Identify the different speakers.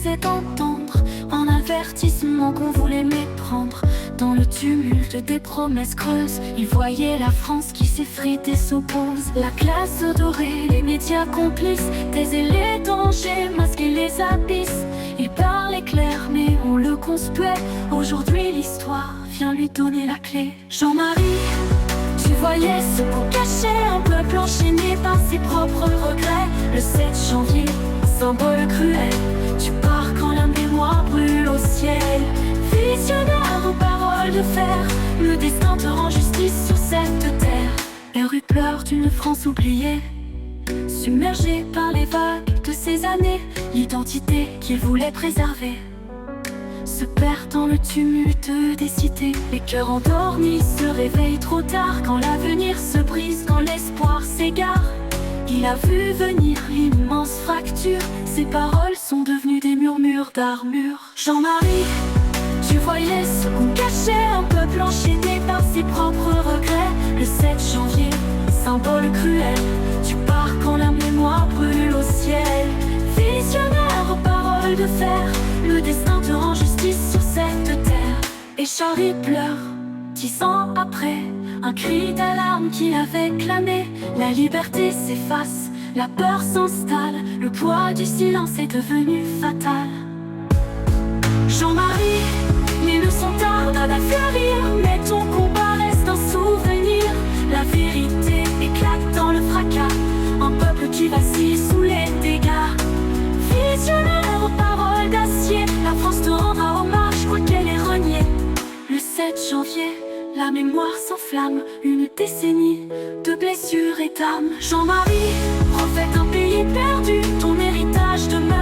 Speaker 1: suffisait d'entendre un avertissement qu'on voulait méprendre. Dans le tumulte des promesses creuses, ils voyaient la France qui s'effrite et s'oppose. La classe dorée, les médias complices, taisaient les dangers, masquaient les abysses. Il parlait clair mais on le conspuait. Aujourd'hui l'histoire vient lui donner la clé. Jean-Marie, tu voyais ce qu'on cachait, un peuple enchaîné par ses propres regrets. Le 7 janvier, symbole cruel, tu pars quand la mémoire brûle au ciel. Visionnaire aux paroles de fer, le destin te rend justice sur cette terre. Les rues pleurent d'une France oubliée, submergée par les vagues de ces années. L'identité qu'il voulait préserver se perd dans le tumulte des cités. Les cœurs endormis se réveillent trop tard, quand l'avenir se brise, quand l'espoir s'égare. Il a vu venir l'immense fracture, ses paroles sont devenues des murmures d'armure. Jean-Marie, tu voyais ce qu'on cachait, un peuple enchaîné par ses propres regrets. Le 7 janvier, symbole cruel, tu pars quand la mémoire brûle au ciel. Visionnaire aux paroles de fer, le destin te rend justice sur cette terre. Et Charlie pleure, 10 ans après, un cri d'alarme qu'il avait clamé. La liberté s'efface, la peur s'installe, le poids du silence est devenu fatal. Jean-Marie, les leçons tardent à fleurir, mais ton combat reste un souvenir. La vérité éclate dans le fracas, un peuple qui vacille sous les dégâts. Visionnaire aux paroles d'acier, la France te rendra hommage quoi qu'elle ait renié. Le 7 janvier, la mémoire s'enflamme, une décennie de blessures et d'âmes. Jean-Marie, prophète d'un pays perdu, ton héritage demeure